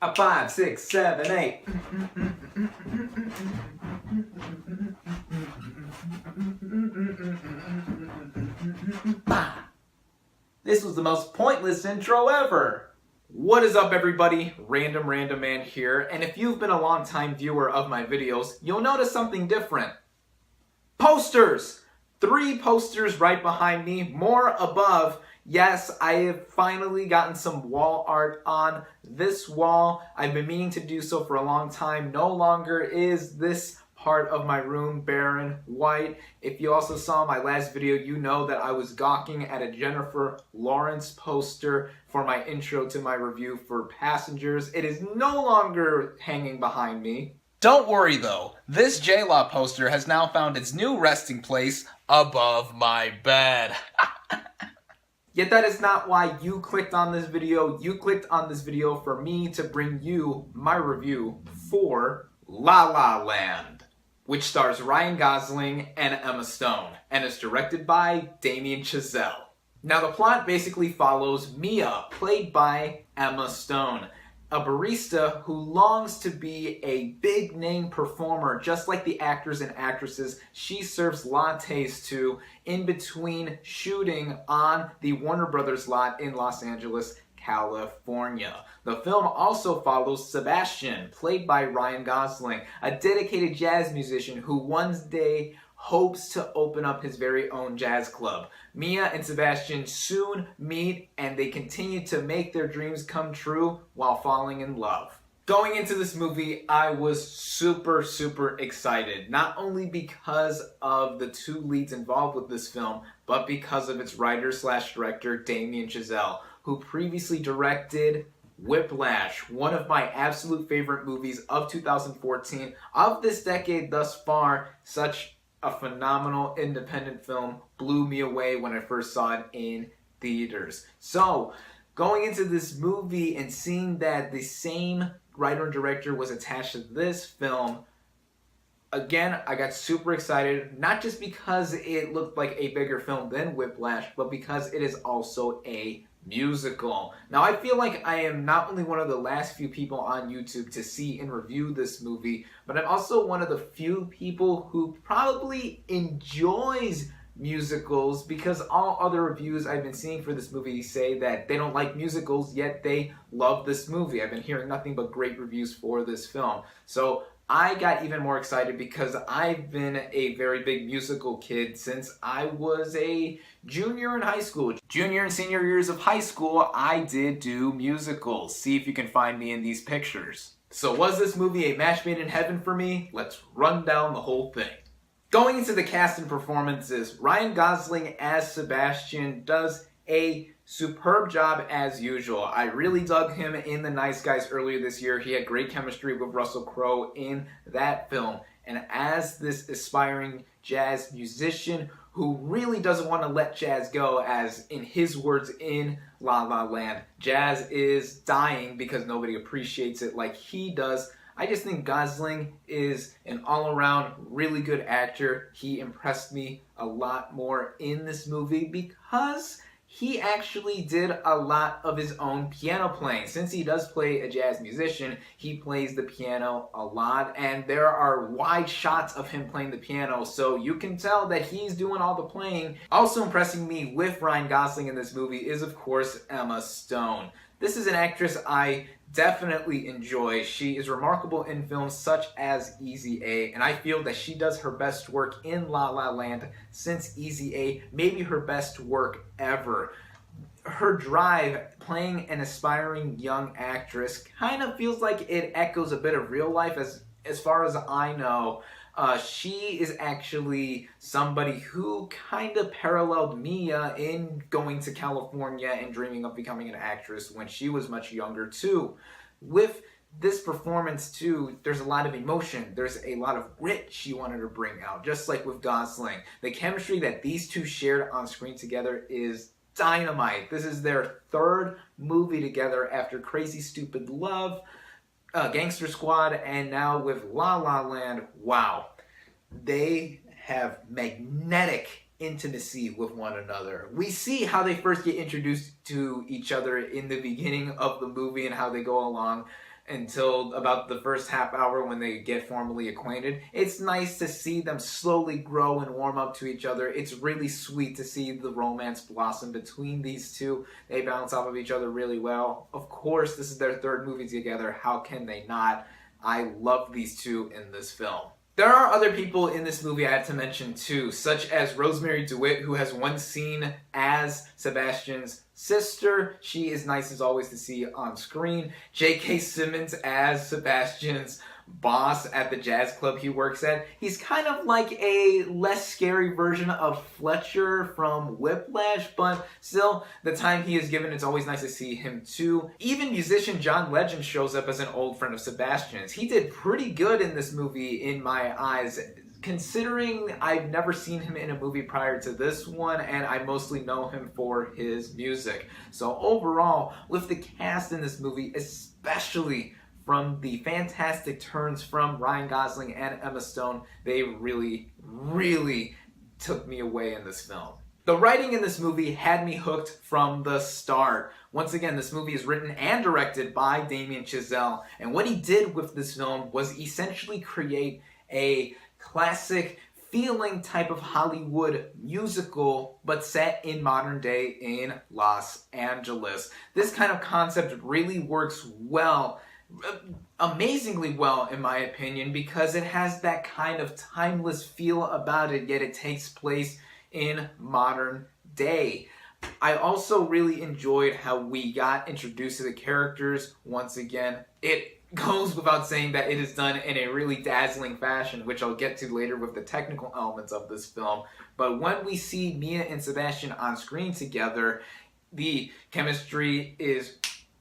A 5, 6, 7, 8. This was the most pointless intro ever. What is up, everybody? Random Random Man here, and if you've been a long-time viewer of my videos, you'll notice something different. Posters! 3 posters right behind me, more above. Yes, I have finally gotten some wall art on this wall. I've been meaning to do so for a long time. No longer is this part of my room barren white. If you also saw my last video, you know that I was gawking at a Jennifer Lawrence poster for my intro to my review for Passengers. It is no longer hanging behind me. Don't worry though, this J-Law poster has now found its new resting place above my bed. Yet that is not why you clicked on this video. You clicked on this video for me to bring you my review for La La Land, which stars Ryan Gosling and Emma Stone, and is directed by Damien Chazelle. Now the plot basically follows Mia, played by Emma Stone, a barista who longs to be a big name performer, just like the actors and actresses she serves lattes to in between shooting on the Warner Brothers lot in Los Angeles, California. The film also follows Sebastian, played by Ryan Gosling, a dedicated jazz musician who one day hopes to open up his very own jazz club. Mia and Sebastian soon meet, and they continue to make their dreams come true while falling in love. Going into this movie, I was super excited, not only because of the 2 leads involved with this film, but because of its writer/director, Damien Chazelle, who previously directed Whiplash, one of my absolute favorite movies of 2014, of this decade thus far. Such a phenomenal independent film, blew me away when I first saw it in theaters. So, going into this movie and seeing that the same writer and director was attached to this film, again, I got super excited, not just because it looked like a bigger film than Whiplash, but because it is also a musical. Now, I feel like I am not only one of the last few people on YouTube to see and review this movie, but I'm also one of the few people who probably enjoys musicals, because all other reviews I've been seeing for this movie say that they don't like musicals, yet they love this movie. I've been hearing nothing but great reviews for this film. So I got even more excited because I've been a very big musical kid since I was a junior in high school. Junior and senior years of high school, I did do musicals. See if you can find me in these pictures. So was this movie a match made in heaven for me? Let's run down the whole thing. Going into the cast and performances, Ryan Gosling as Sebastian does a superb job as usual. I really dug him in The Nice Guys earlier this year. He had great chemistry with Russell Crowe in that film. And as this aspiring jazz musician who really doesn't want to let jazz go, as in his words in La La Land, jazz is dying because nobody appreciates it like he does. I just think Gosling is an all-around really good actor. He impressed me a lot more in this movie because he actually did a lot of his own piano playing. Since he does play a jazz musician, he plays the piano a lot, and there are wide shots of him playing the piano, so you can tell that he's doing all the playing. Also impressing me with Ryan Gosling in this movie is, of course, Emma Stone. This is an actress I definitely enjoy. She is remarkable in films such as Easy A, and I feel that she does her best work in La La Land since Easy A, maybe her best work ever. Her drive, playing an aspiring young actress, kind of feels like it echoes a bit of real life as far as I know. She is actually somebody who kind of paralleled Mia in going to California and dreaming of becoming an actress when she was much younger too. With this performance too, there's a lot of emotion. There's a lot of grit she wanted to bring out, just like with Gosling. The chemistry that these two shared on screen together is dynamite. This is their 3rd movie together after Crazy Stupid Love, Gangster Squad, and now with La La Land. Wow. They have magnetic intimacy with one another. We see how they first get introduced to each other in the beginning of the movie and how they go along. until about the first half hour when they get formally acquainted. It's nice to see them slowly grow and warm up to each other. It's really sweet to see the romance blossom between these two. They bounce off of each other really well. Of course, this is their third movie together. How can they not? I love these two in this film. There are other people in this movie I have to mention too, such as Rosemary DeWitt, who has one scene as Sebastian's sister. She is nice as always to see on screen. J.K. Simmons as Sebastian's boss at the jazz club he works at. He's kind of like a less scary version of Fletcher from Whiplash, but still, the time he is given, it's always nice to see him too. Even musician John Legend shows up as an old friend of Sebastian's. He did pretty good in this movie in my eyes, considering I've never seen him in a movie prior to this one, and I mostly know him for his music. So overall, with the cast in this movie, especially from the fantastic turns from Ryan Gosling and Emma Stone, they really, really took me away in this film. The writing in this movie had me hooked from the start. Once again, this movie is written and directed by Damien Chazelle, and what he did with this film was essentially create a classic feeling type of Hollywood musical, but set in modern day in Los Angeles. This kind of concept really works well, amazingly well in my opinion, because it has that kind of timeless feel about it, yet it takes place in modern day. I also really enjoyed how we got introduced to the characters. Once again, it goes without saying that it is done in a really dazzling fashion, which I'll get to later with the technical elements of this film. But when we see Mia and Sebastian on screen together, the chemistry is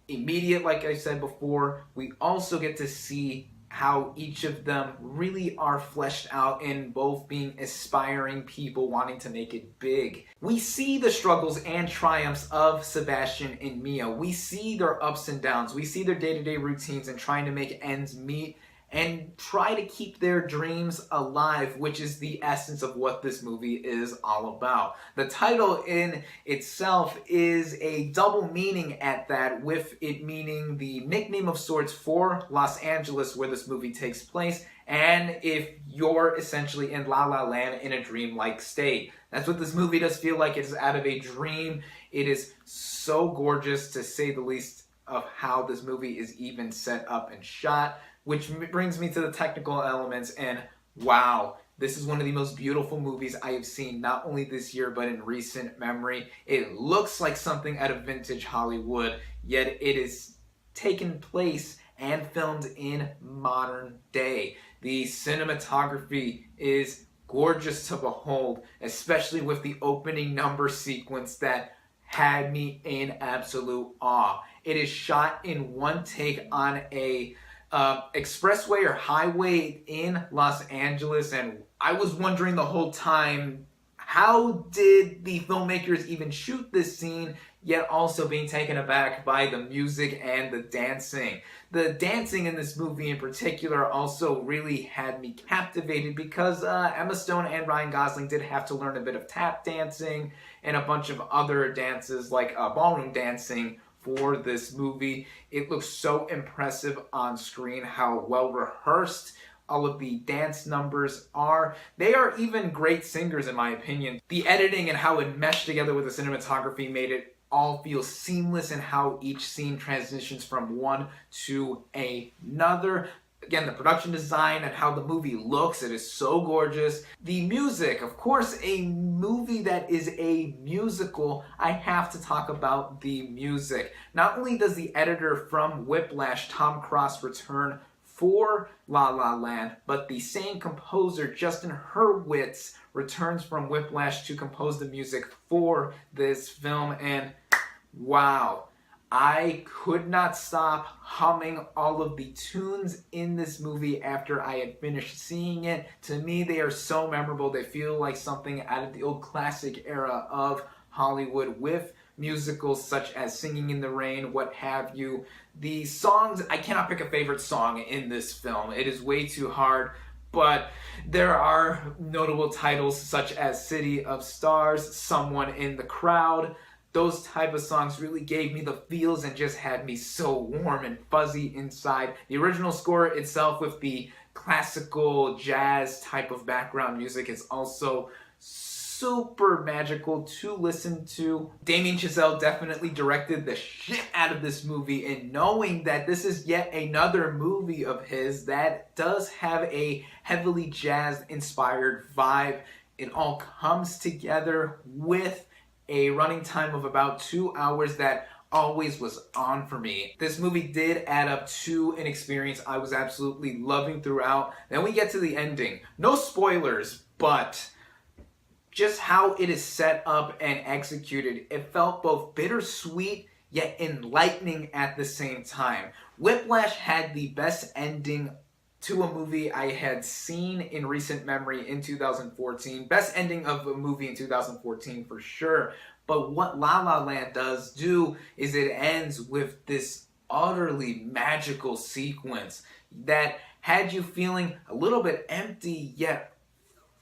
immediate, like I said before. We also get to see how each of them really are fleshed out in both being aspiring people wanting to make it big. We see the struggles and triumphs of Sebastian and Mia. We see their ups and downs. We see their day-to-day routines and trying to make ends meet and try to keep their dreams alive, which is the essence of what this movie is all about. The title in itself is a double meaning at that, with it meaning the nickname of sorts for Los Angeles where this movie takes place, and if you're essentially in La La Land in a dreamlike state. That's what this movie does feel like. It is out of a dream. It is so gorgeous, to say the least, of how this movie is even set up and shot. Which brings me to the technical elements, and wow, this is one of the most beautiful movies I have seen, not only this year, but in recent memory. It looks like something out of vintage Hollywood, yet it is taken place and filmed in modern day. The cinematography is gorgeous to behold, especially with the opening number sequence that had me in absolute awe. It is shot in one take on a expressway or highway in Los Angeles, and I was wondering the whole time, how did the filmmakers even shoot this scene, yet also being taken aback by the music and the dancing. The dancing in this movie in particular also really had me captivated, because Emma Stone and Ryan Gosling did have to learn a bit of tap dancing and a bunch of other dances like ballroom dancing for this movie. It looks so impressive on screen, how well rehearsed all of the dance numbers are. They are even great singers in my opinion. The editing and how it meshed together with the cinematography made it all feel seamless, in how each scene transitions from one to another. Again, the production design and how the movie looks, it is so gorgeous. The music, of course, a movie that is a musical, I have to talk about the music. Not only does the editor from Whiplash, Tom Cross, return for La La Land, but the same composer, Justin Hurwitz, returns from Whiplash to compose the music for this film, and wow. I could not stop humming all of the tunes in this movie after I had finished seeing it. To me, they are so memorable. They feel like something out of the old classic era of Hollywood, with musicals such as Singing in the Rain, what have you. The songs, I cannot pick a favorite song in this film. It is way too hard. But there are notable titles such as City of Stars, Someone in the Crowd, Those type of songs really gave me the feels and just had me so warm and fuzzy inside. The original score itself with the classical jazz type of background music is also super magical to listen to. Damien Chazelle definitely directed the shit out of this movie, and knowing that this is yet another movie of his that does have a heavily jazz inspired vibe, it all comes together with a running time of about 2 hours that always was on for me. This movie did add up to an experience I was absolutely loving throughout. Then we get to the ending. No spoilers, but just how it is set up and executed, it felt both bittersweet yet enlightening at the same time. Whiplash had the best ending to a movie I had seen in recent memory in 2014. Best ending of a movie in 2014 for sure. But what La La Land does do is it ends with this utterly magical sequence that had you feeling a little bit empty yet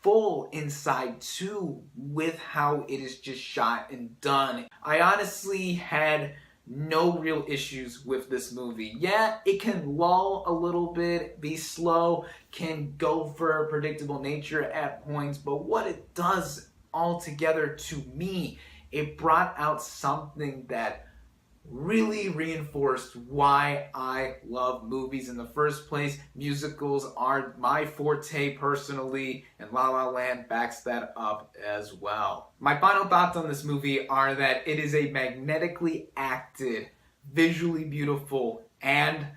full inside too, with how it is just shot and done. I honestly had no real issues with this movie. Yeah, it can lull a little bit, be slow, can go for a predictable nature at points, but what it does altogether to me, it brought out something that really reinforced why I love movies in the first place. Musicals are my forte personally, and La La Land backs that up as well. My final thoughts on this movie are that it is a magnetically acted, visually beautiful, and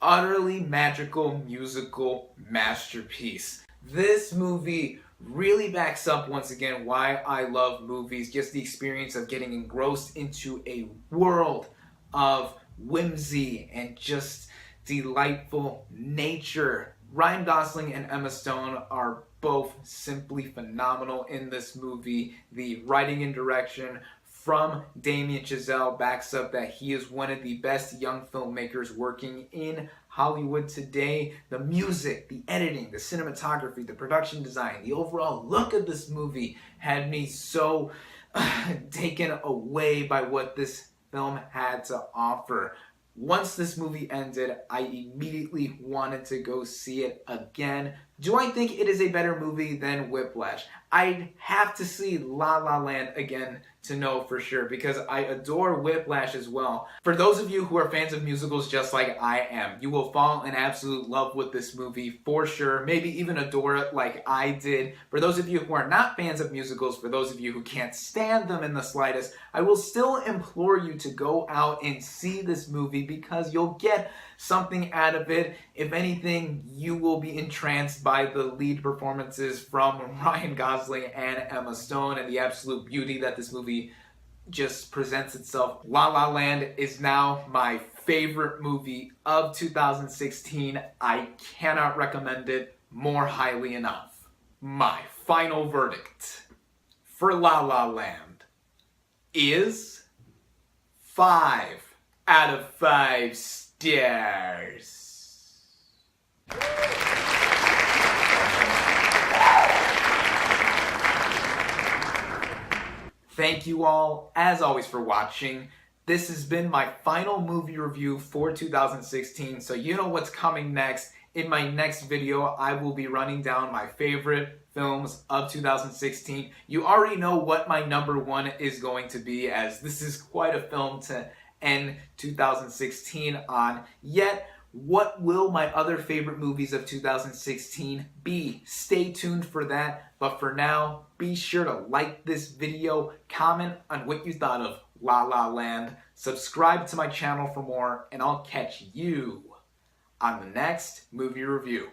utterly magical musical masterpiece. This movie really backs up once again why I love movies, just the experience of getting engrossed into a world of whimsy and just delightful nature. Ryan Gosling and Emma Stone are both simply phenomenal in this movie. The writing and direction from Damien Chazelle backs up that he is one of the best young filmmakers working in Hollywood today. The music, the editing, the cinematography, the production design, the overall look of this movie had me so taken away by what this film had to offer. Once this movie ended, I immediately wanted to go see it again. Do I think it is a better movie than Whiplash? I'd have to see La La Land again to know for sure, because I adore Whiplash as well. For those of you who are fans of musicals just like I am, you will fall in absolute love with this movie for sure, maybe even adore it like I did. For those of you who are not fans of musicals, for those of you who can't stand them in the slightest, I will still implore you to go out and see this movie because you'll get something out of it. If anything, you will be entranced by the lead performances from Ryan Gosling and Emma Stone and the absolute beauty that this movie just presents itself. La La Land is now my favorite movie of 2016. I cannot recommend it more highly enough. My final verdict for La La Land is 5 out of 5 stars. Thank you all, as always, for watching. This has been my final movie review for 2016, so you know what's coming next. In my next video, I will be running down my favorite films of 2016. You already know what my number 1 is going to be, as this is quite a film to end 2016 on. Yet, what will my other favorite movies of 2016 be? Stay tuned for that. But for now, be sure to like this video, comment on what you thought of La La Land, subscribe to my channel for more, and I'll catch you on the next movie review.